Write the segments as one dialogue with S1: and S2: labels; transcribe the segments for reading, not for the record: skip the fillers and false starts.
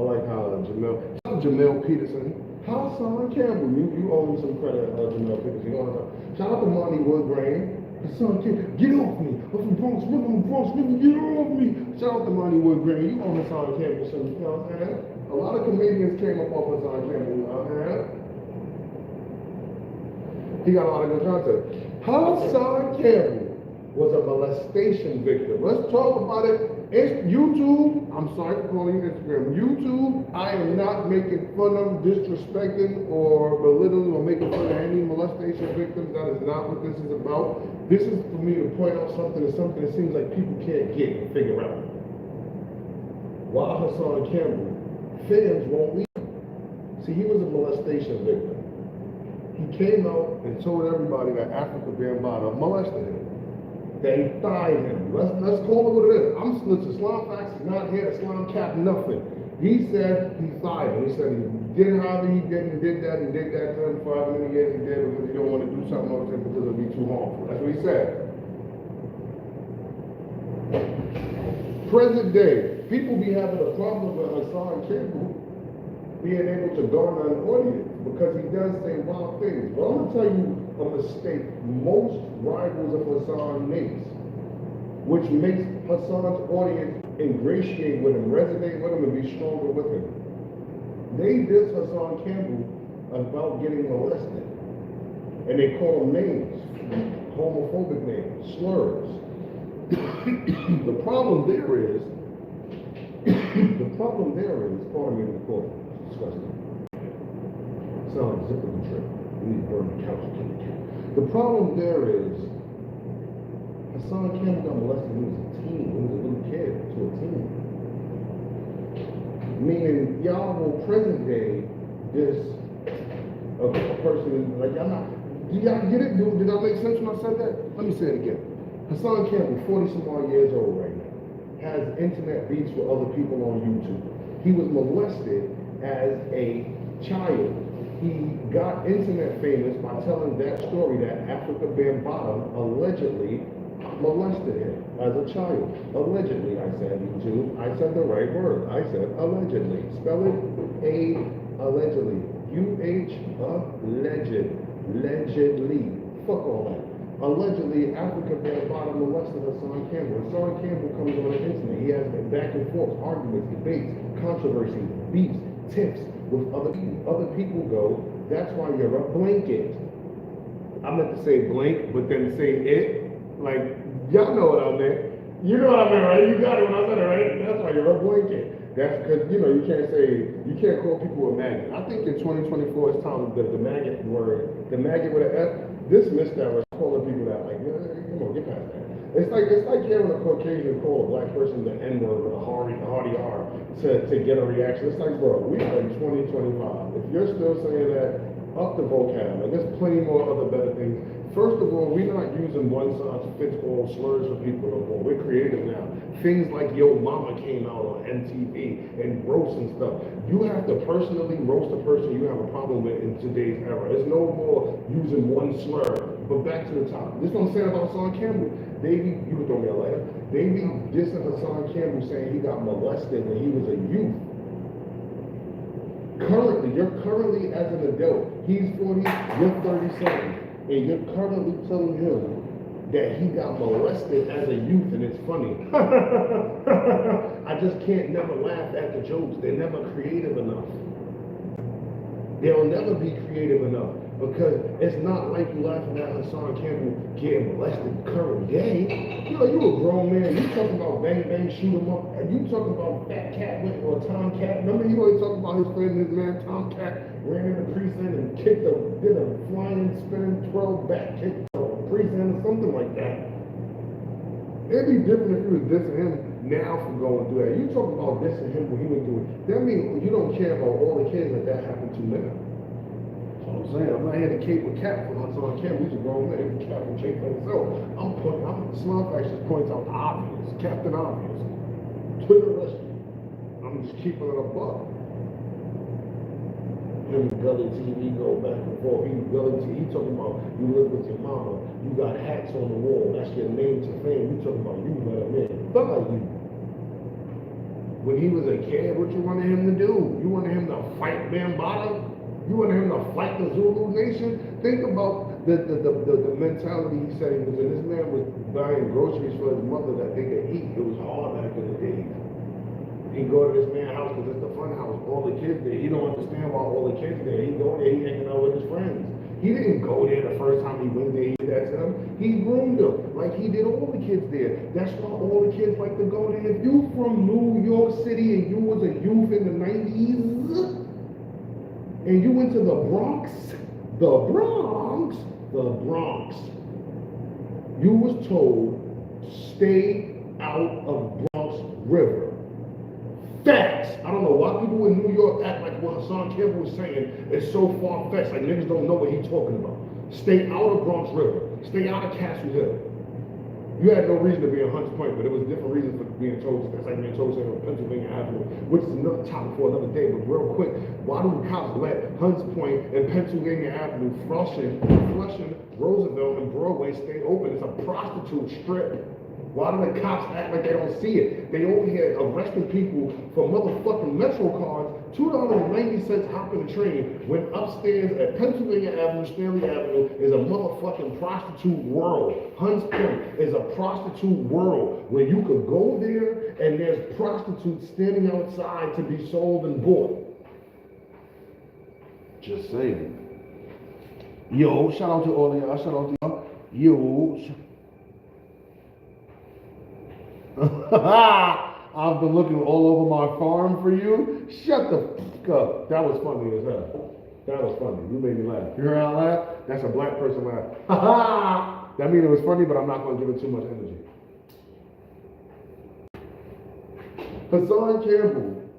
S1: like how Jamel Peterson, Hassan Campbell, you owe me some credit, Jamel Peterson. You know what I'm talking. Shout out to Monty Woodgrain. Hassan Campbell, get off me. I'm from Bronx, get off me. Shout out to Monty Woodgrain. You owe Hassan Campbell some, you know what I'm saying? A lot of comedians came up off Hassan Campbell, you know what I'm saying? He got a lot of good content. Hassan Campbell was a molestation victim. Let's talk about it. It's YouTube. I'm sorry for calling it Instagram. YouTube, I am not making fun of, disrespecting, or belittling, or making fun of any molestation victims. That is not what this is about. This is for me to point out something that seems like people can't get and figure out. While Hassan Campbell, fans won't leave him. See, he was a molestation victim. He came out and told everybody that Africa Bambaataa molested him. That he thied him. Let's call it what it is. Listen, Islam facts is not here, Islam cap nothing. He said he thied him. He said he did however he did and did that to him for however many years he did because he don't want to do something else because it would be too harmful. That's what he said. Present day, people be having a problem with Hassan Campbell being able to garner an audience because he does say wild things. Well, I'm going to tell you a mistake most rivals of Hassan makes, which makes Hassan's audience ingratiate with him, resonate with him, and be stronger with him. They diss Hassan Campbell about getting molested, and they call him names, homophobic names, slurs. The problem there is, pardon me, the court. Disgusting. Sounds like zip of the trip. We need to burn the couch to the cat. The problem there is Hassan Campbell got molested when he was a teen, when he was a little kid to a teen. Meaning y'all will present day this a person like y'all not. Do y'all get it? Did that make sense when I said that? Let me say it again. Hassan Campbell, 40 some odd years old right now, has internet beefs with other people on YouTube. He was molested as a child. He got internet famous by telling that story that Africa Bambaataa allegedly molested him as a child. Allegedly, I said, YouTube. I said the right word. I said allegedly. Spell it allegedly. U-H, alleged. Allegedly. Fuck all that. Allegedly, Africa Bambaataa molested Hassan Campbell. Hassan Campbell comes on the internet. He has back and forth arguments, debates, controversies, beefs, tips with other people. Other people go, that's why you're a blanket. I meant to say blank, but then say it. Like, y'all know what I meant. You know what I meant, right? You got it when I said it, right? That's why you're a blanket. That's because, you can't call people a maggot. I think in 2024 it's time that the maggot word, the maggot with an F, dismiss that or calling people that. Like, come on, get past that. It's like hearing a Caucasian call a black person the N-word with a hardy R to get a reaction. It's like, bro, we are in 2025. If you're still saying that, up the vocab. And there's plenty more other better things. First of all, we're not using one-size-fits-all slurs for people no more. We're creative now. Things like Yo Mama came out on MTV and roast and stuff. You have to personally roast a person you have a problem with in today's era. There's no more using one slur. But back to the top. This is what I'm saying about Hassan Campbell. You can throw me a letter. They be dissing Hassan Campbell saying he got molested when he was a youth. You're currently as an adult. He's 40, you're 37. And you're currently telling him that he got molested as a youth, and it's funny. I just can't never laugh at the jokes. They're never creative enough. They'll never be creative enough because it's not like you laughing at Hassan Campbell getting molested current day. You a grown man. You talking about bang bang, shoot him up, and you talking about Fat Cat or Tomcat. Remember he always talking about his friend, his man Tomcat ran in the precinct and did a flying, spinning 12 back kick precinct or something like that. It'd be different if you was dissing him now for going through that. You talking about dissing him when he was doing. That means you don't care about all the kids that happened to now. That's what I'm saying. I'm not here to cape with Cap for Hassan Campbell. He's a grown man. He can cap and cape for himself. I'm Smart Facts just points out the obvious. Captain Obvious. Twitter rescue. I'm just keeping it a buck. Him Gully TV go back and forth. He talking about you live with your mama. You got hats on the wall. That's your name to fame. You talking about you let him in. Fuck you. When he was a kid, what you wanted him to do? You wanted him to fight Bambaataa? You wanted him to fight the Zulu Nation? Think about the mentality he said he was in. This man was buying groceries for his mother that they could eat. It was hard back in the days. He go to this man's house because it's the fun house. All the kids there. He don't understand why all the kids there. He go there, he hanging out with his friends. He didn't go there the first time he went there. He did that to them. He groomed them like he did all the kids there. That's why all the kids like to go there. If you from New York City and you was a youth in the 90s and you went to the Bronx, you was told stay out of Bronx River. Facts. I don't know why people in New York act like what Hassan Campbell was saying is so far-fetched, like niggas don't know what he's talking about. Stay out of Bronx River. Stay out of Castle Hill. You had no reason to be in Hunts Point, but it was different reasons for being told. That's like being told on Pennsylvania Avenue, which is another topic for another day. But real quick, why do the cops let Hunts Point and Pennsylvania Avenue, Flushing, Roosevelt, and Broadway stay open? It's a prostitute strip. Why do the cops act like they don't see it? They over here arresting people for motherfucking Metro cards, $2.90 hopping the train, when upstairs at Pennsylvania Avenue, Stanley Avenue is a motherfucking prostitute world. Hunts Point is a prostitute world where you could go there and there's prostitutes standing outside to be sold and bought. Just saying. Yo, shout out to all of y'all, shout out to y'all. Yo. I've been looking all over my farm for you. Shut the fuck up. That was funny as hell. That was funny. You made me laugh. You heard how I laugh? That's a black person laugh. That means it was funny, but I'm not going to give it too much energy. Hassan Campbell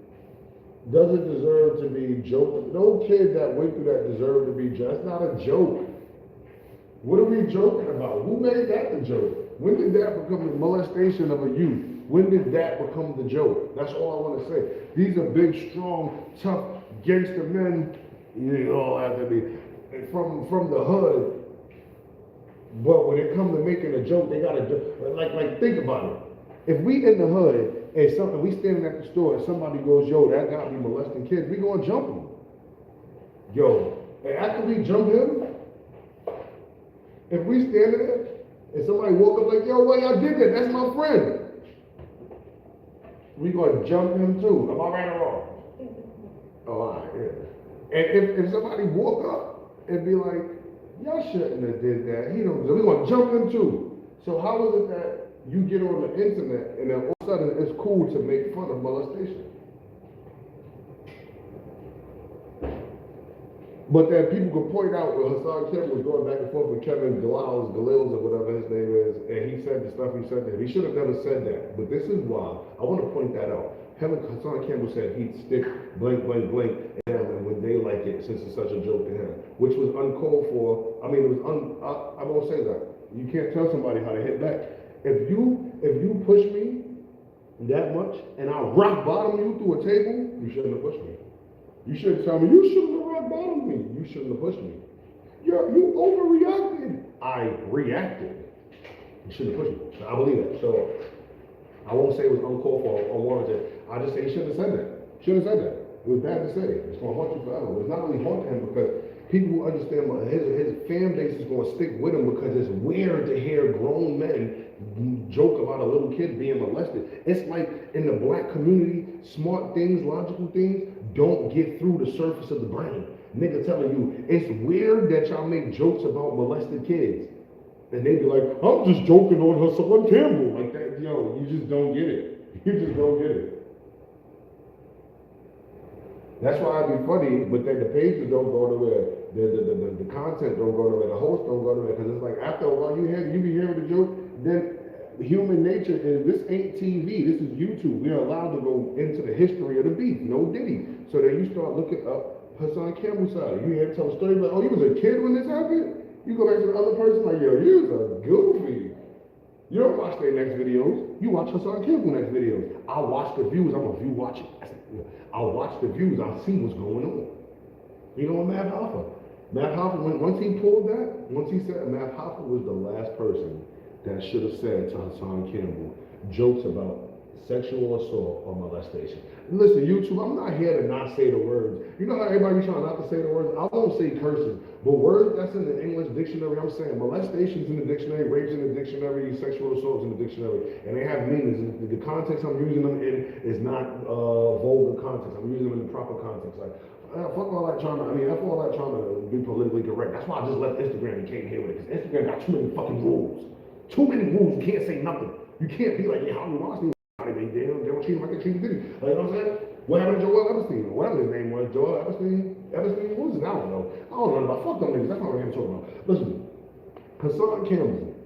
S1: doesn't deserve to be joked. No kid that went through that deserved to be joked. That's not a joke. What are we joking about? Who made that the joke? When did that become the molestation of a youth? When did that become the joke? That's all I want to say. These are big, strong, tough, gangster men. You all have to be from the hood. But when it comes to making a joke, they gotta like think about it. If we in the hood and we standing at the store and somebody goes, yo, that guy be molesting kids, we gonna jump him. Yo, and after we jump him, if we standing there and somebody woke up like, yo, why y'all did that? That's my friend. We gonna jump him too. Am I right or wrong? Oh, all right, yeah. And if somebody woke up and be like, y'all shouldn't have did that, we gonna jump him too. So how is it that you get on the internet and then all of a sudden it's cool to make fun of molestation? But then people could point out when Hassan Campbell was going back and forth with Kevin Galils or whatever his name is, and he said the stuff he said to him. He should have never said that. But this is why I want to point that out. Hassan Campbell said he'd stick blank, blank, blank, and would they like it since it's such a joke to him, which was uncalled for. I mean, it was I won't say that. You can't tell somebody how to hit back. If you push me that much and I rock bottom you through a table, you shouldn't have pushed me. You shouldn't tell me, you shouldn't have rock bottomed me. You shouldn't have pushed me. You overreacted. I reacted. You shouldn't have pushed me. So I believe that. So I won't say it was uncalled for or warranted. I just say he shouldn't have said that. Shouldn't have said that. It was bad to say. It's going to haunt you forever. It's not really haunting him because people who understand his fan base is going to stick with him because it's weird to hear grown men joke about a little kid being molested. It's like in the black community, smart things, logical things don't get through the surface of the brain. Nigga telling you, it's weird that y'all make jokes about molested kids. And they be like, I'm just joking on Hassan Campbell. Like that, yo, you just don't get it. You just don't get it. That's why it'd be funny, but then the pages don't go nowhere. The content don't go nowhere. The hosts don't go nowhere. Because it's like, after a while, you be hearing the joke, then human nature is, this ain't TV, this is YouTube. We are allowed to go into the history of the beef, no Diddy. So then you start looking up Hassan Campbell's side. You hear him tell a story like, oh, you was a kid when this happened? You go back to the other person like, yo, you was a goofy. You don't watch their next videos. You watch Hassan Campbell next videos. I'll watch the views. I'm a view watcher. I'll watch the views. I'll see what's going on. You know what, Matt Hoffa? Matt Hoffa, once he pulled that, once he said, Matt Hoffa was the last person that should have said to Hassan Campbell jokes about sexual assault or molestation. And listen, YouTube, I'm not here to not say the words. You know how everybody trying not to say the words? I won't say curses, but words that's in the English dictionary, I'm saying molestation's in the dictionary, rape's in the dictionary, sexual assault's in the dictionary, and they have meanings. The context I'm using them in is not vulgar context. I'm using them in the proper context. Like, fuck all that trying to, fuck all that trying to be politically correct. That's why I just left Instagram and came here with it, because Instagram got too many fucking rules. Too many rules, you can't say nothing. You can't be like, yeah, Harvey Weinstein, they don't treat him like they treat Diddy. Like, you know what I'm saying? What happened to Joel Epstein? Or whatever his name was, Joel Epstein, what was it? I don't know. I don't know about, fuck them niggas, that's not what I'm talking about. Listen, Hassan Campbell,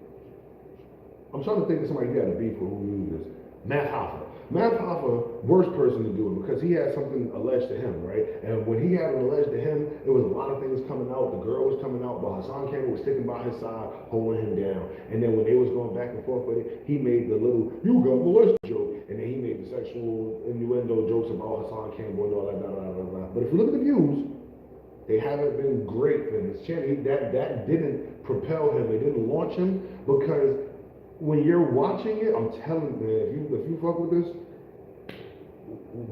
S1: I'm trying to think of somebody who had a beef with who knew this. Matt Hoffa. Matt Hoffa, worst person to do it because he had something alleged to him, right? And when he had it alleged to him, there was a lot of things coming out. The girl was coming out, but Hassan Campbell was sticking by his side, holding him down. And then when they was going back and forth with it, he made the little, you got molested joke. And then he made the sexual innuendo jokes about Hassan Campbell and all that, blah, blah, blah, blah. But if you look at the views, they haven't been great for his channel. That didn't propel him. It didn't launch him because when you're watching it, I'm telling you, man, if you fuck with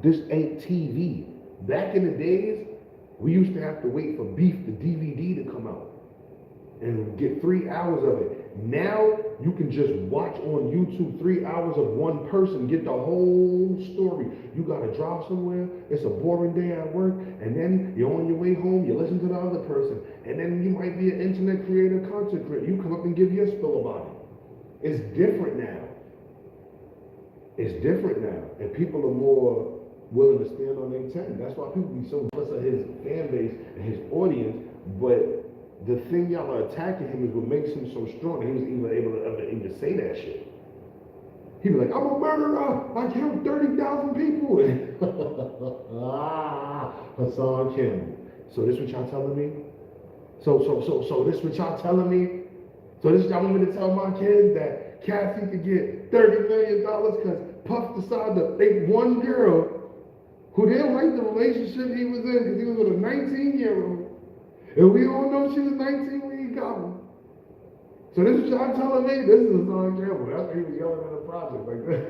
S1: this ain't TV. Back in the days, we used to have to wait for Beef, the DVD, to come out and get 3 hours of it. Now, you can just watch on YouTube 3 hours of one person, get the whole story. You gotta drive somewhere, it's a boring day at work, and then you're on your way home, you listen to the other person, and then you might be an internet creator, content creator. You come up and give your spill about it. It's different now. It's different now. And people are more willing to stand on their 10. That's why people be so jealous of his fan base and his audience. But the thing y'all are attacking him is what makes him so strong. He was even able to ever even say that shit. He'd be like, I'm a murderer. I killed 30,000 people. Hassan Campbell. So this what y'all telling me? So this what y'all telling me? So this y'all want me to tell my kids that Cassie could get $30 million because Puff decided to date one girl who didn't like the relationship he was in because he was with a 19-year-old. And we all know she was 19 when he got her. So this is y'all telling me? This is Hassan Campbell. That's why he was yelling at the project like that.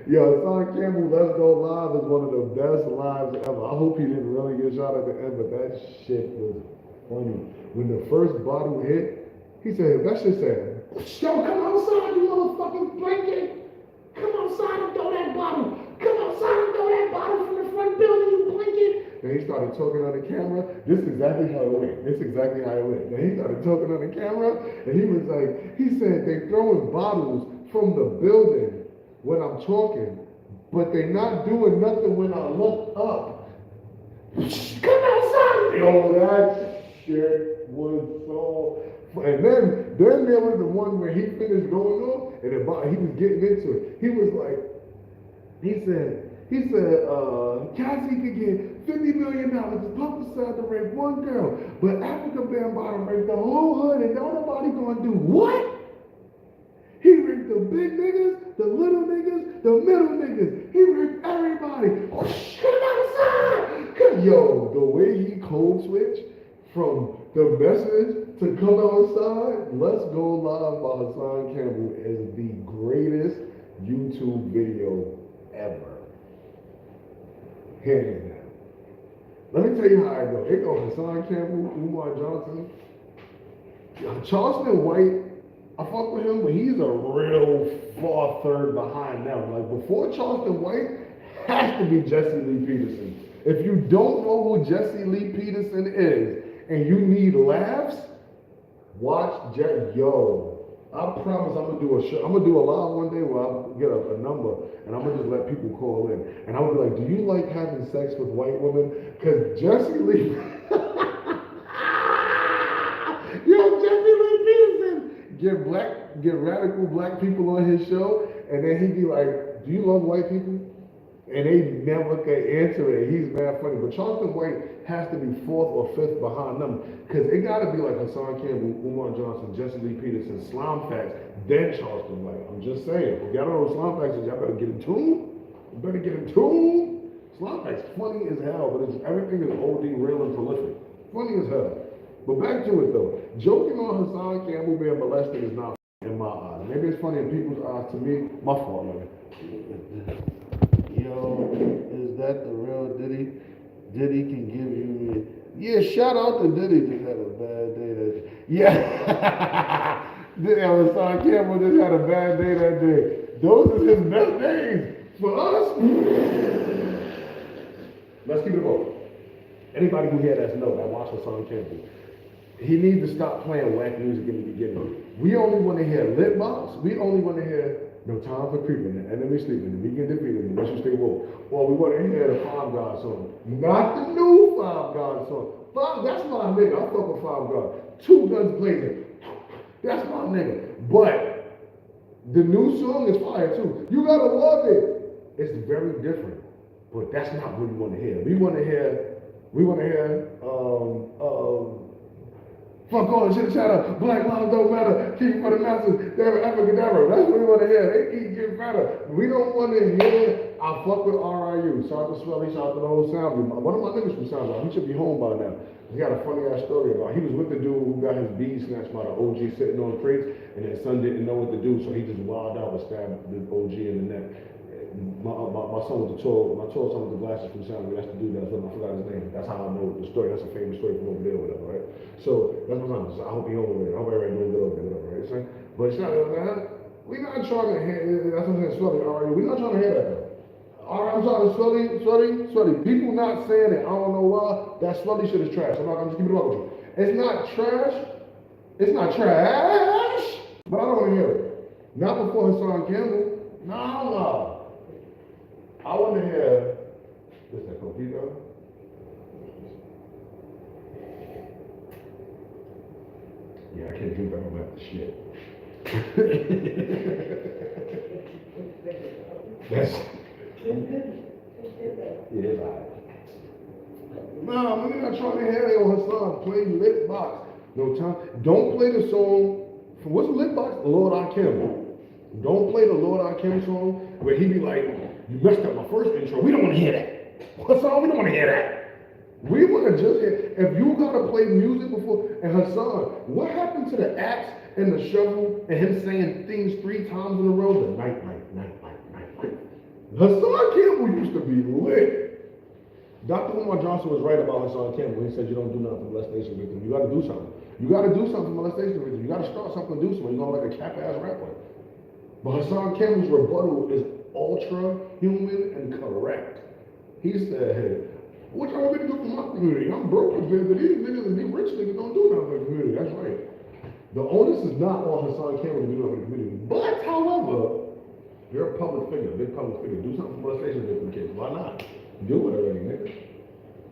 S1: Yo, Hassan Campbell, Let's Go Live is one of the best lives ever. I hope he didn't really get shot at the end, but that shit was funny. When the first bottle hit, he said, that shit said, yo, come outside, you motherfucking blanket. Come outside and throw that bottle. Come outside and throw that bottle from the front building, you blanket. Then he started talking on the camera. This is exactly how it went. Then he started talking on the camera, and he was like, he said, they throwing bottles from the building when I'm talking, but they not doing nothing when I look up. Come outside! Yo, that shit was so... And then there was the one where he finished going off, and he was getting into it. He was like, he said, Cassie could get $50 million to Puff decided to rape one girl, but Africa Bambaataa raped the whole hood, and nobody gonna do what? He raped the big niggas, the little niggas, the middle niggas. He raped everybody. Come outside! Yo, the way he code switched from the message to come outside, Let's Go Live by Hassan Campbell is the greatest YouTube video ever. Hands down. Let me tell you how I go. It goes Hassan Campbell, Umar Johnson, Charleston White. I fuck with him, but he's a real far third behind now. Like before Charleston White has to be Jesse Lee Peterson. If you don't know who Jesse Lee Peterson is and you need laughs, watch Yo. I promise I'm gonna do a show. I'm gonna do a live one day where I'll get a number and I'm gonna just let people call in. And I'm gonna be like, do you like having sex with white women? Because Jesse Lee Jesse Lee Peterson get radical black people on his show, and then he'd be like, do you love white people? And they never could answer it. He's mad funny. But Charleston White has to be fourth or fifth behind them. Because it got to be like Hassan Campbell, Umar Johnson, Jesse Lee Peterson, Slime Facts, then Charleston White. I'm just saying. If y'all don't know Slime Facts is, y'all better get in tune. You better get in tune. Slime Facts funny as hell, but everything is OD, real, and prolific. Funny as hell. But back to it though. Joking on Hassan Campbell being molested is not in my eyes. Maybe it's funny in people's eyes. To me, my fault, man.
S2: Yo, is that the real Diddy? Diddy can give you. Yeah, shout out to Diddy. Just had a bad day that. Yeah. Hassan Campbell just had a bad day that day. Those are his best days. For us,
S1: let's keep it going. Anybody who hear that know that watch Hassan Campbell, he needs to stop playing whack music in the beginning. We only want to hear lip box. We only want to hear no time for creeping, the enemy sleeping, the weekend defeated, unless you stay woke. Or we want to hear the Five God song, not the new Five God song. That's my nigga. I fuck with Five God. Two guns blazing. That's my nigga. But the new song is fire too. You gotta love it. It's very different. But that's not what we want to hear. We want to hear, fuck all the shit, shout out, Black Lives Don't Matter, keep for the masses, they're African-American. That's what we want to hear. They keep getting better. We don't want to hear, I fuck with RIU. Shout out to Swelly, shout out to the whole Sound. One of my niggas from Sound, he should be home by now. He got a funny ass story about, he was with the dude who got his bees snatched by the OG sitting on crates, and his son didn't know what to do, so he just wilded out and stabbed the OG in the neck. My son was my tour son with the glasses from Sound, that's the dude I forgot his name. That's how I know the story. That's a famous story from over there, whatever, right? So that's my son. So I hope he home over there. I hope everybody doing good over there, whatever, right? So, but it's not, we not trying to hear, that's what I'm saying, Swelly, all right? We're not trying to hear that though. All right, I'm talking Swelly. People not saying it, I don't know why. That Swelly shit is trash. I'm just keeping it up with you. It's not trash. It's not trash. But I don't want to hear it. Not before Hassan Campbell. No. I want to hear, what's that, Coquito? Yeah, I can't drink that one after shit. That's, yeah, it's all right. No, we're not trying to hear it on Hassan. Play Lit Box. No time. Don't play the song, what's the Lit Box? Lord I Kim. Don't play the Lord I Kim song where he be like, you messed up my first intro. We don't want to hear that. What's all? We don't want to hear that. We want to just hear, if you got to play music before, and Hassan, what happened to the axe and the shovel and him saying things 3 times in a row? The night. Hassan Campbell used to be lit. Dr. Umar Johnson was right about Hassan Campbell. He said you don't do nothing for molestation victims. You got to do something. You got to do something for molestation victims. You got to start something, do something. You're like a cap-ass rapper. But Hassan Campbell's rebuttal is ultra human and correct. He said, what y'all want me to do for my community? I'm broke compared to these niggas, and these rich niggas don't do nothing for the community. That's right. The onus is not on Hassan Campbell to do nothing for the community. But, however, you're a public figure, big public figure. Do something for molestation victim kids. Why not? Do it already, nigga.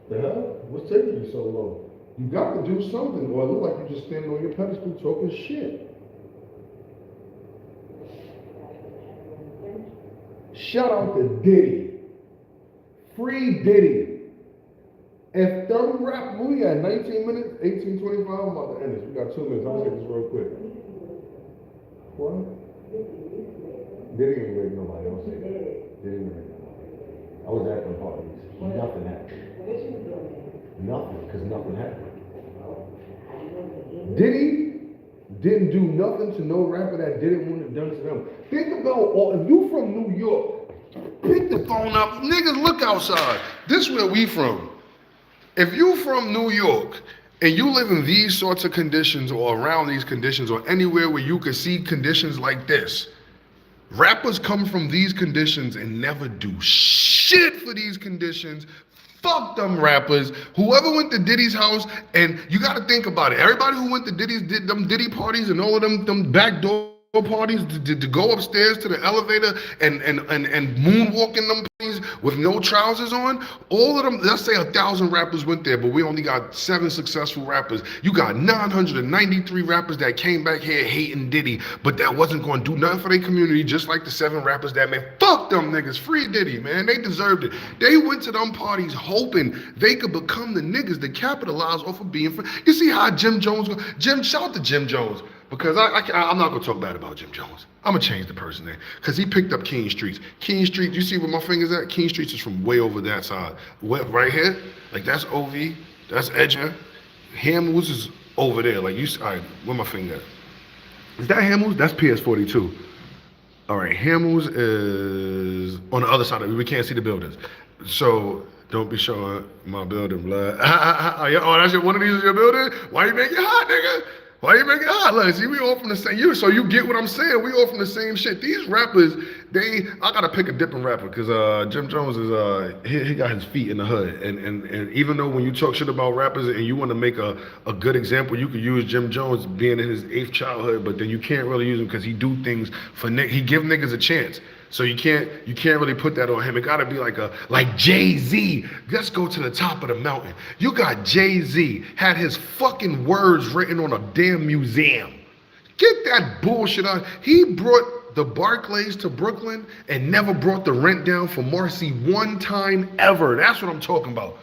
S1: The hell? What's taking you so long? You got to do something, or it look like you just standing on your pedestal talking shit. Shout out to Diddy. Free Diddy. If 30 rap, we got 19 minutes, 18:25, I'm about to end this. We got 2 minutes. I'm gonna take this real quick. What? Diddy ain't rape nobody, don't say that. Diddy ain't rape nobody. I was at the parties. Nothing happened. Nothing, because nothing happened. Diddy didn't do nothing to no rapper that didn't want to done to them. Think about, or if you from New York, pick the phone up. Niggas, look outside. This is where we from. If you from New York and you live in these sorts of conditions or around these conditions or anywhere where you could see conditions like this, rappers come from these conditions and never do shit for these conditions. Fuck them rappers. Whoever went to Diddy's house, and you gotta think about it. Everybody who went to them Diddy parties and all of them backdoor parties to go upstairs to the elevator and moonwalk in them parties with no trousers on, all of them, let's say 1,000 rappers went there, but we only got 7 successful rappers. You got 993 rappers that came back here hating Diddy, but that wasn't gonna do nothing for their community, just like the 7 rappers that made, fuck them niggas, free Diddy, man, they deserved it. They went to them parties hoping they could become the niggas that capitalize off of being free. You see how Jim Jones, shout out to Jim Jones, because I'm not going to talk bad about Jim Jones. I'm going to change the person there. Because he picked up King Streets. King Street, you see where my finger's at? King Streets is from way over that side. Right here, like that's OV, that's Edger. Hamels is over there. Like all right, where my finger at? Is that Hamels? That's PS42. All right, Hamels is on the other side of it. We can't see the buildings. So don't be showing my building, blood. Oh, that's one of these is your building? Why you make it hot, nigga? Why you make it hot? Look, see, we all from the same. So you get what I'm saying? We all from the same shit. These rappers, I gotta pick a different rapper because Jim Jones is he got his feet in the hood, and even though when you talk shit about rappers and you want to make a good example, you could use Jim Jones being in his 8th childhood, but then you can't really use him because he do things he give niggas a chance. So you can't really put that on him. It gotta be like Jay-Z. Let's go to the top of the mountain. You got Jay-Z had his fucking words written on a damn museum. Get that bullshit out. He brought the Barclays to Brooklyn and never brought the rent down for Marcy one time ever. That's what I'm talking about.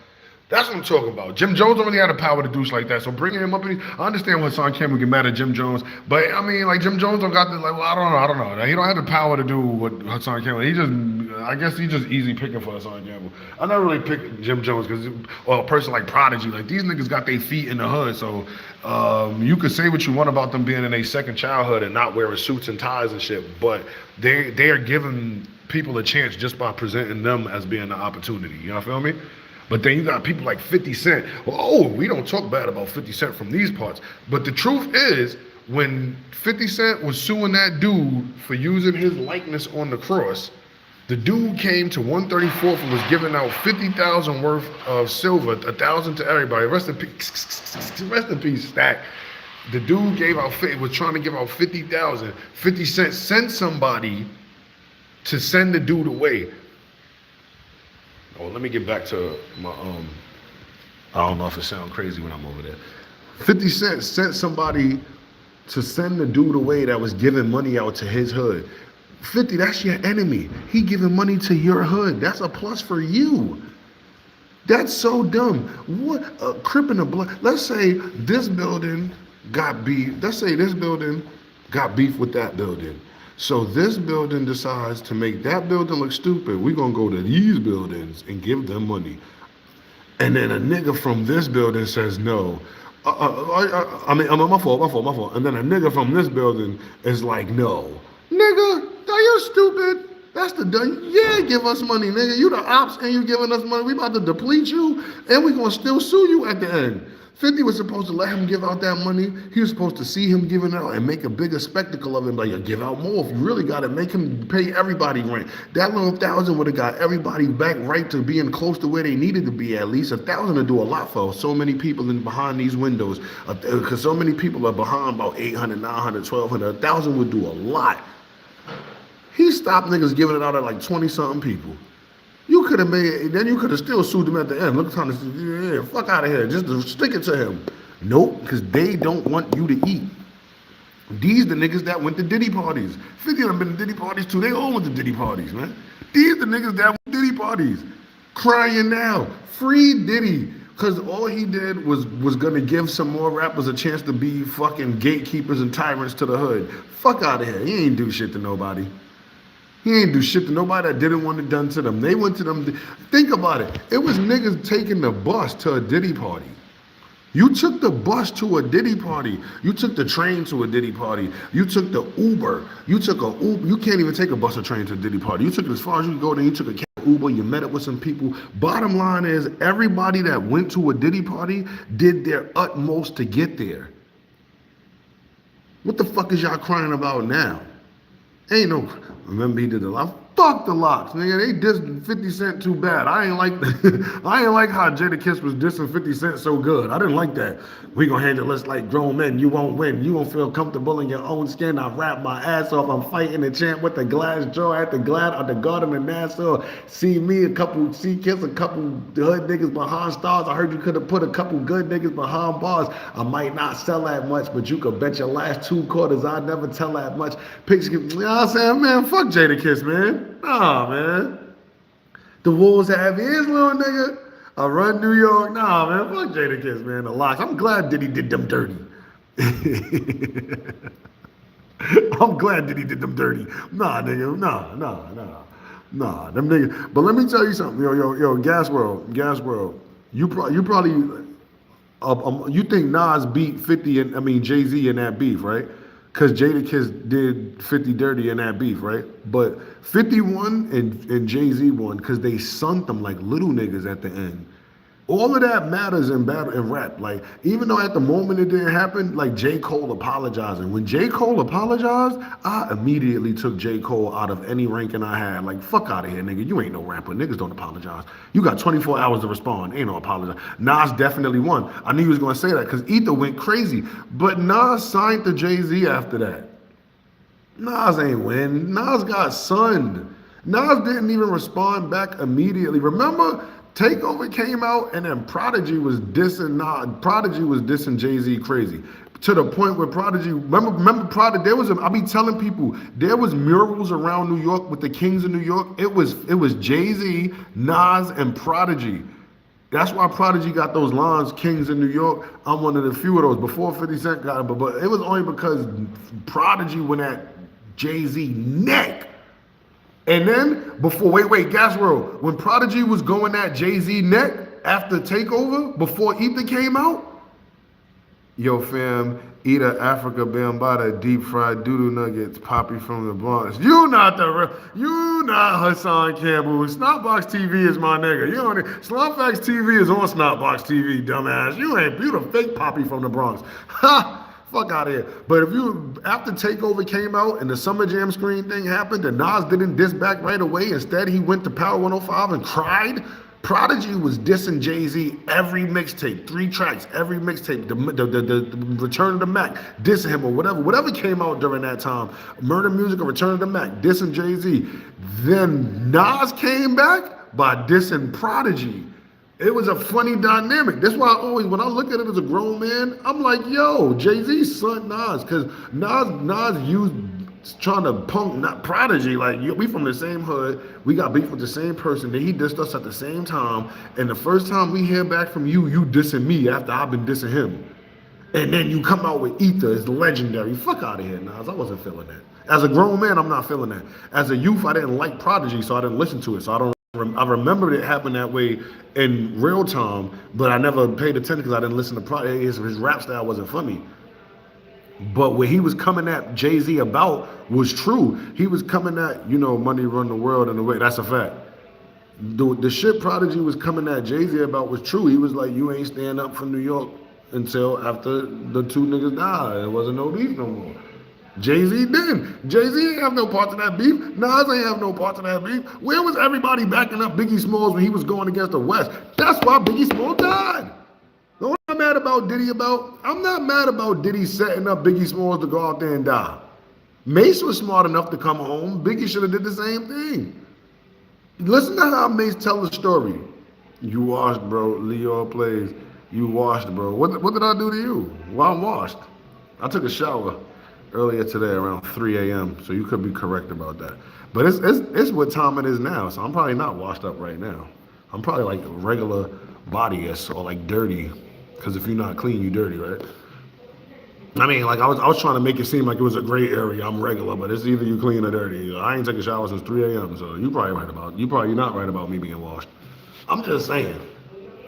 S1: That's what I'm talking about. Jim Jones don't really have the power to do shit like that. So bringing him up, I understand when Hassan Campbell get mad at Jim Jones, but I mean, like Jim Jones don't got the I don't know. He don't have the power to do what Hassan Campbell. I guess he just easy picking for Hassan Campbell. I never really picked Jim Jones or a person like Prodigy. Like these niggas got their feet in the hood, so you could say what you want about them being in their second childhood and not wearing suits and ties and shit, but they are giving people a chance just by presenting them as being the opportunity. You know what I feel me? But then you got people like 50 Cent. Oh, we don't talk bad about 50 Cent from these parts. But the truth is, when 50 Cent was suing that dude for using his likeness on the cross, the dude came to 134th and was giving out 50,000 worth of silver, 1,000 to everybody. Rest in peace, Stack. The dude was trying to give out 50,000. 50 Cent sent somebody to send the dude away. Oh, let me get back to my I don't know if it sounds crazy when I'm over there. 50 Cent sent somebody to send the dude away that was giving money out to his hood. 50, that's your enemy. He giving money to your hood. That's a plus for you. That's so dumb. What a crip in the blood. Let's say this building got beef. Let's say this building got beef with that building. So this building decides to make that building look stupid. We're going to go to these buildings and give them money. And then a nigga from this building says no. My fault. And then a nigga from this building is like, no. Nigga, are you stupid? That's the done. Yeah, give us money, nigga. You the ops and you giving us money. We about to deplete you and we going to still sue you at the end. 50 was supposed to let him give out that money. He was supposed to see him giving out and make a bigger spectacle of him. Like, you give out more. If you really got it, make him pay everybody rent. That little 1,000 would have got everybody back right to being close to where they needed to be at least. 1,000 to do a lot for so many people in behind these windows. Because so many people are behind about 800, 900, 1,200. 1,000 would do a lot. He stopped niggas giving it out at like 20-something people. You could have then you could have still sued them at the end. Look, trying to yeah, fuck out of here. Just to stick it to him. Nope, because they don't want you to eat. These the niggas that went to Diddy parties. 50 of them been to Diddy parties too. They all went to Diddy parties, man. These the niggas that went to Diddy parties. Crying now. Free Diddy. Because all he did was going to give some more rappers a chance to be fucking gatekeepers and tyrants to the hood. Fuck out of here. He ain't do shit to nobody. He ain't do shit to nobody that didn't want it done to them. They went to them. Think about it. It was niggas taking the bus to a Diddy party. You took the bus to a Diddy party. You took the train to a Diddy party. You took the Uber. You took a Uber. You can't even take a bus or train to a Diddy party. You took it as far as you can go. Then you took a Uber. You met up with some people. Bottom line is, everybody that went to a Diddy party did their utmost to get there. What the fuck is y'all crying about now? Ain't no, remember he did the lot. Fuck the locks, nigga. They dissed 50 Cent too bad. I ain't like how Jadakiss was dissing 50 Cent so good. I didn't like that. We gonna handle this like grown men. You won't win. You won't feel comfortable in your own skin. I rap my ass off. I'm fighting the champ with the glass jaw at the Garden in Nassau. See Kiss a couple hood niggas behind stars. I heard you could have put a couple good niggas behind bars. I might not sell that much, but you could bet your last 2 quarters I never tell that much. Picture, you know what I'm saying, man? Fuck Jadakiss, man. Nah, man. The Wolves have ears, little nigga. I run New York. Nah, man. Fuck Jadakiss, man. The locks. I'm glad Diddy did them dirty. I'm glad Diddy did them dirty. Nah, nigga. Nah, them niggas. But let me tell you something. Yo, Gas World. You probably, you think Nas beat 50 and Jay-Z in that beef, right?
S3: Because Jadakiss did 50 Dirty in that beef, right? But 50 won and Jay-Z won because they sunned them like little niggas at the end. All of that matters in battle and rap. Like, even though at the moment it didn't happen, like J. Cole apologizing. When J. Cole apologized, I immediately took J. Cole out of any ranking I had. Like, fuck out of here, nigga. You ain't no rapper. Niggas don't apologize. You got 24 hours to respond. Ain't no apologize. Nas definitely won. I knew he was gonna say that because Ether went crazy. But Nas signed to Jay-Z after that. Nas ain't win. Nas got sunned. Nas didn't even respond back immediately. Remember, Takeover came out and then Prodigy was dissing Nas. Prodigy was dissing Jay-Z crazy. To the point where Prodigy, remember Prodigy, I be telling people, there was murals around New York with the Kings of New York. It was Jay-Z, Nas, and Prodigy. That's why Prodigy got those lines, Kings in New York. I'm one of the few of those. Before 50 Cent got it, but it was only because Prodigy went at Jay-Z neck. And then, wait, Gas World, when Prodigy was going at Jay-Z neck after Takeover, before Ether came out, yo fam, eat a Africa Bambata deep fried doodle nuggets, Poppy from the Bronx. You not Hassan Campbell. Snotbox TV is my nigga. Slumfax TV is on Snotbox TV, dumbass. You the fake Poppy from the Bronx. Ha! Fuck out of here. But after Takeover came out and the Summer Jam screen thing happened and Nas didn't diss back right away, instead he went to Power 105 and cried, Prodigy was dissing Jay-Z every mixtape, 3 tracks, every mixtape, the Return of the Mac, dissing him or whatever came out during that time, Murder Music or Return of the Mac, dissing Jay-Z. Then Nas came back by dissing Prodigy. It was a funny dynamic. That's why when I look at it as a grown man, I'm like, yo, Jay-Z son Nas, because Nas used trying to punk not Prodigy. Like, we from the same hood, we got beef with the same person, then he dissed us at the same time, and the first time we hear back from you dissing me after I've been dissing him. And then you come out with Ether, it's legendary. Fuck out of here, Nas. I wasn't feeling that. As a grown man, I'm not feeling that. As a youth, I didn't like Prodigy, so I didn't listen to it. So I remembered it happened that way in real time, but I never paid attention because I didn't listen to Prodigy. His rap style wasn't funny. But what he was coming at Jay-Z about was true. He was coming at, money run the world in a way. That's a fact. The shit Prodigy was coming at Jay-Z about was true. He was like, you ain't stand up for New York until after the 2 niggas died. There wasn't no beef no more. Jay-Z didn't. Jay-Z ain't have no part to that beef. Nas ain't have no part to that beef. Where was everybody backing up Biggie Smalls when he was going against the West? That's why Biggie Smalls died. What I'm mad about Diddy about? I'm not mad about Diddy setting up Biggie Smalls to go out there and die. Mace was smart enough to come home. Biggie should have did the same thing. Listen to how Mace tell the story. You washed, bro. Leo plays. You washed, bro. What did I do to you? Well, I'm washed. I took a shower earlier today around 3 a.m. So you could be correct about that. But it's what time it is now. So I'm probably not washed up right now. I'm probably like regular body-ish or like dirty. Because if you're not clean, you dirty, right? I mean, like I was trying to make it seem like it was a gray area. I'm regular, but it's either you clean or dirty. I ain't taking a shower since 3 a.m. So you're probably not right about me being washed. I'm just saying.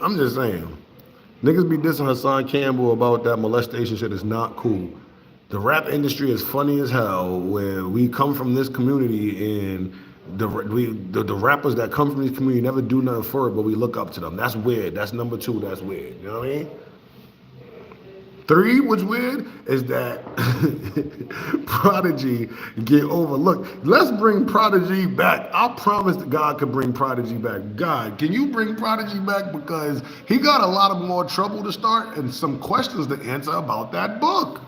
S3: Niggas be dissing Hassan Campbell about that molestation shit is not cool. The rap industry is funny as hell, where we come from this community and the rappers that come from this community never do nothing for it, but we look up to them. That's weird. That's number 2. That's weird. You know what I mean? 3, what's weird is that Prodigy get overlooked. Let's bring Prodigy back. I promise that God could bring Prodigy back. God, can you bring Prodigy back? Because he got a lot of more trouble to start and some questions to answer about that book.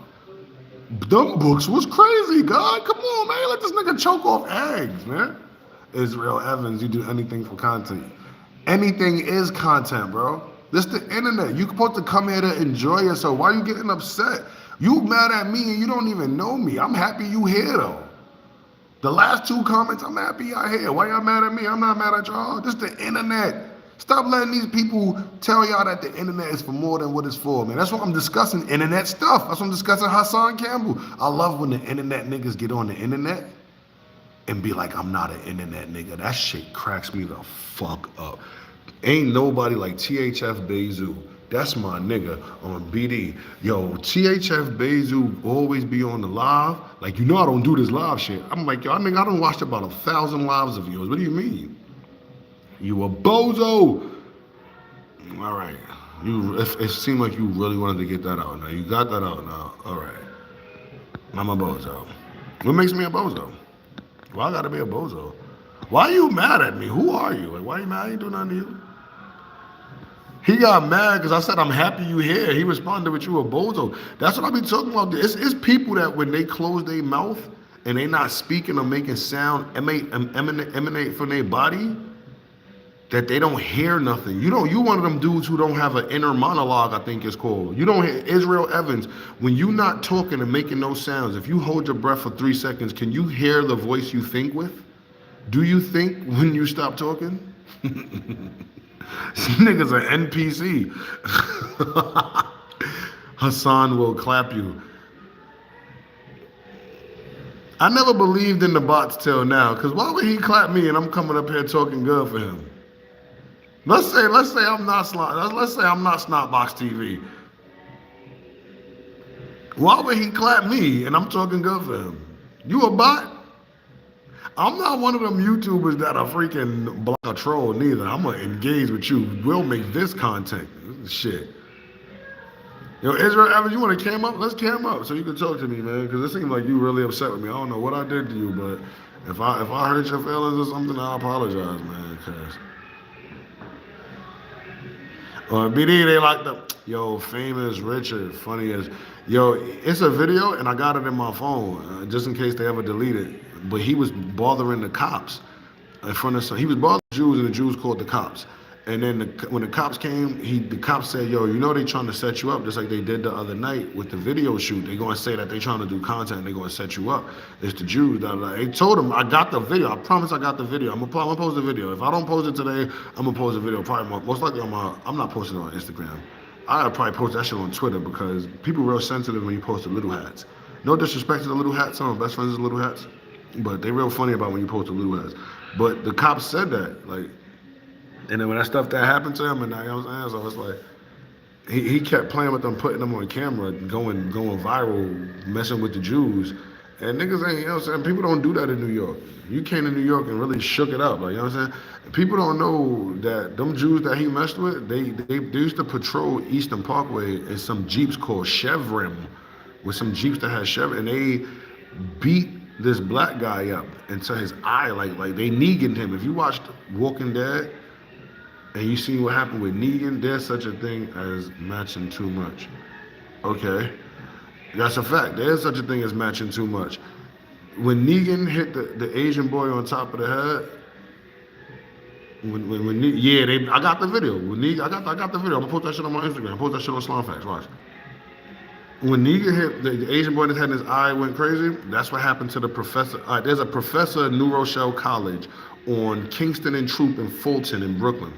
S3: Them books was crazy, God. Come on, man. Let this nigga choke off eggs, man. Israel Evans, you do anything for content. Anything is content, bro. This the internet. You supposed to come here to enjoy yourself. Why are you getting upset? You mad at me and you don't even know me. I'm happy you here, though. The last 2 comments, I'm happy y'all here. Why y'all mad at me? I'm not mad at y'all. This the internet. Stop letting these people tell y'all that the internet is for more than what it's for, man. That's why I'm discussing internet stuff. That's why I'm discussing Hassan Campbell. I love when the internet niggas get on the internet and be like, I'm not an internet nigga. That shit cracks me the fuck up. Ain't nobody like THF Bezu. That's my nigga on BD. Yo, THF Bezu always be on the live. Like, you know I don't do this live shit. I'm like, yo, I done watched about 1,000 lives of yours. What do you mean? You a bozo. All right. It seemed like you really wanted to get that out. Now you got that out now. All right. I'm a bozo. What makes me a bozo? Why I gotta be a bozo? Why are you mad at me? Who are you? Like, why are you mad? I ain't do nothing to you. He got mad because I said, I'm happy you here. He responded with you a bozo. That's what I be talking about. It's people that when they close their mouth and they not speaking or making sound emanate from their body, that they don't hear nothing. You one of them dudes who don't have an inner monologue, I think it's called. You don't hear Israel Evans, when you not talking and making no sounds, if you hold your breath for 3 seconds, can you hear the voice you think with? Do you think when you stop talking? This nigga's an NPC. Hassan will clap you. I never believed in the bots till now, because why would he clap me and I'm coming up here talking good for him? Let's say I'm not Snotbox TV. Why would he clap me and I'm talking good for him? You a bot? I'm not one of them YouTubers that are freaking block a troll neither. I'm gonna engage with you. We'll make this content. Shit. Yo, Israel Evans, you wanna cam up? Let's cam up so you can talk to me, man. Because it seems like you really upset with me. I don't know what I did to you, but if I hurt your feelings or something, I apologize, man. Cause BD, they like yo, famous Richard, funny as, yo, it's a video and I got it in my phone just in case they ever delete it. But he was bothering the cops in front of he was bothering the Jews and the Jews called the cops. And then when the cops came, the cops said, yo, you know they trying to set you up just like they did the other night with the video shoot. They going to say that they trying to do content and they going to set you up. It's the Jews. They told him, I got the video. I promise I got the video. I'm gonna post the video. If I don't post it today, I'm gonna post the video. Probably most likely I'm not posting it on Instagram. I'll probably post that shit on Twitter because people real sensitive when you post the little hats. No disrespect to the little hats. Some of my best friends is little hats. But they real funny about when you post the little hats. But the cops said that, like, and then when that stuff that happened to him, and you know what I'm saying, so it's like he kept playing with them, putting them on camera, going viral, messing with the Jews, and niggas ain't, you know what I'm saying, people don't do that in New York. You came to New York and really shook it up, like, you know what I'm saying. People don't know that them Jews that he messed with, they used to patrol Eastern Parkway in some Jeeps called Chevron, with some Jeeps that had Chevron, and they beat this black guy up into his eye, like they Negan'd him. If you watched Walking Dead and you see what happened with Negan, there's such a thing as matching too much. Okay, that's a fact. There's such a thing as matching too much. When Negan hit the Asian boy on top of the head, I got the video. I got the video. I'm gonna post that shit on my Instagram. Post that shit on Slumfacts. Watch. When Negan hit the Asian boy in his head and his eye went crazy, that's what happened to the professor. There's a professor at New Rochelle College on Kingston and Troop in Fulton in Brooklyn.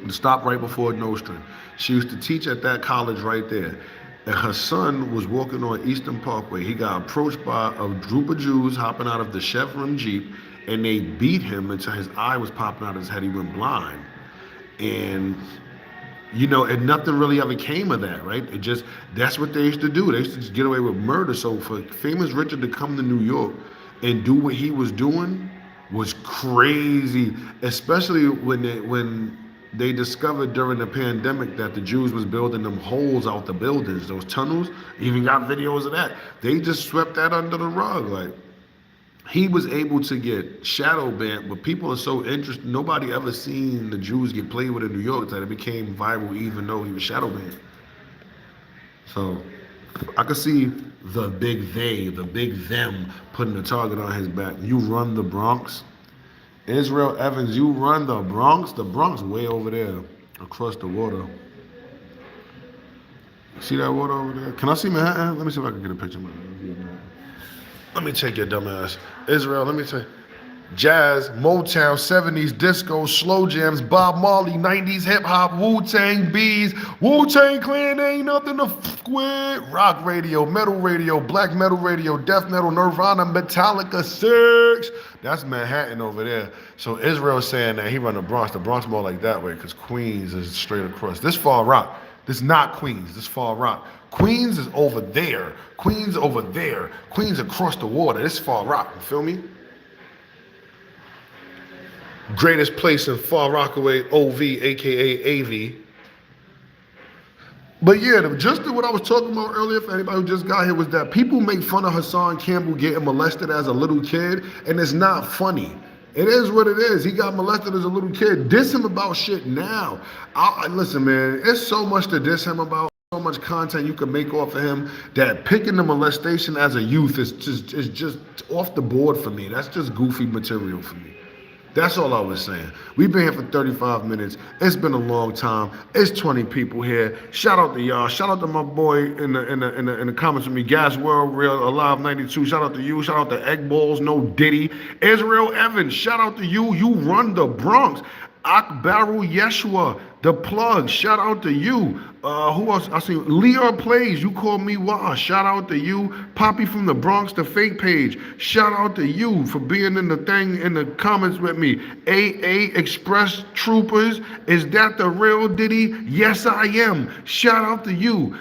S3: Stop right before Nostrand. She used to teach at that college right there. And her son was walking on Eastern Parkway. He got approached by a group of Jews hopping out of the Chevron Jeep, and they beat him until his eye was popping out of his head. He went blind. And you know, and nothing really ever came of that, right? That's what they used to do. They used to just get away with murder. So for famous Richard to come to New York and do what he was doing was crazy, especially when they discovered during the pandemic that the Jews was building them holes out the buildings, those tunnels. Even got videos of that. They just swept that under the rug, like. He was able to get shadow banned, but people are so interested. Nobody ever seen the Jews get played with in New York that it became viral even though he was shadow banned. So I could see the big them putting a target on his back. You run the Bronx. Israel Evans, you run the Bronx. The Bronx way over there across the water. See that water over there? Can I see Manhattan? Let me see if I can get a picture of Manhattan. Let me take your dumb ass. Israel, let me take jazz, Motown, 70s, disco, slow jams, Bob Marley, 90s hip hop, Wu-Tang Bees, Wu-Tang Clan ain't nothing to fuck with. Rock radio, metal radio, black metal radio, death metal, Nirvana, Metallica, Six. That's Manhattan over there. So Israel's saying that he run the Bronx. The Bronx more like that way because Queens is straight across. This far rock. This is not Queens. This is Far Rock. Queens is over there. Queens over there. Queens across the water. This is Far Rock. You feel me? Greatest place in Far Rockaway, OV, aka AV. But yeah, just what I was talking about earlier, for anybody who just got here, was that people make fun of Hassan Campbell getting molested as a little kid, and it's not funny. It is what it is. He got molested as a little kid. Diss him about shit now. Listen, man, it's so much to diss him about, so much content you can make off of him, that picking the molestation as a youth is just off the board for me. That's just goofy material for me. That's all I was saying. We've been here for 35 minutes. It's been a long time. It's 20 people here. Shout out to y'all. Shout out to my boy in the comments with me, Gas World Real Alive 92. Shout out to you. Shout out to Egg Balls No Diddy. Israel Evans. Shout out to you. You run the Bronx. Akbaru Yeshua, the plug. Shout out to you. Who else? I see Leon Plays. You call me Wah. Shout out to you. Poppy from the Bronx, the fake page. Shout out to you for being in the thing in the comments with me. AA Express Troopers. Is that the real Diddy? Yes, I am. Shout out to you.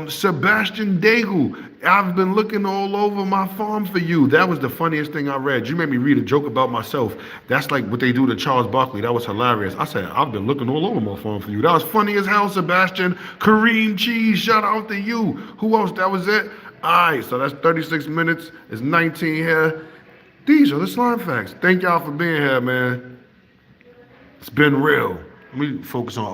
S3: Sebastian Daigle. I've been looking all over my farm for you. That was the funniest thing I read. You made me read a joke about myself. That's like what they do to Charles Barkley. That was hilarious. I said, I've been looking all over my farm for you. That was funny as hell, Sebastian. Kareem Cheese, shout out to you. Who else? That was it? All right, so that's 36 minutes. It's 19 here. These are the slime facts. Thank y'all for being here, man. It's been real. Let me focus on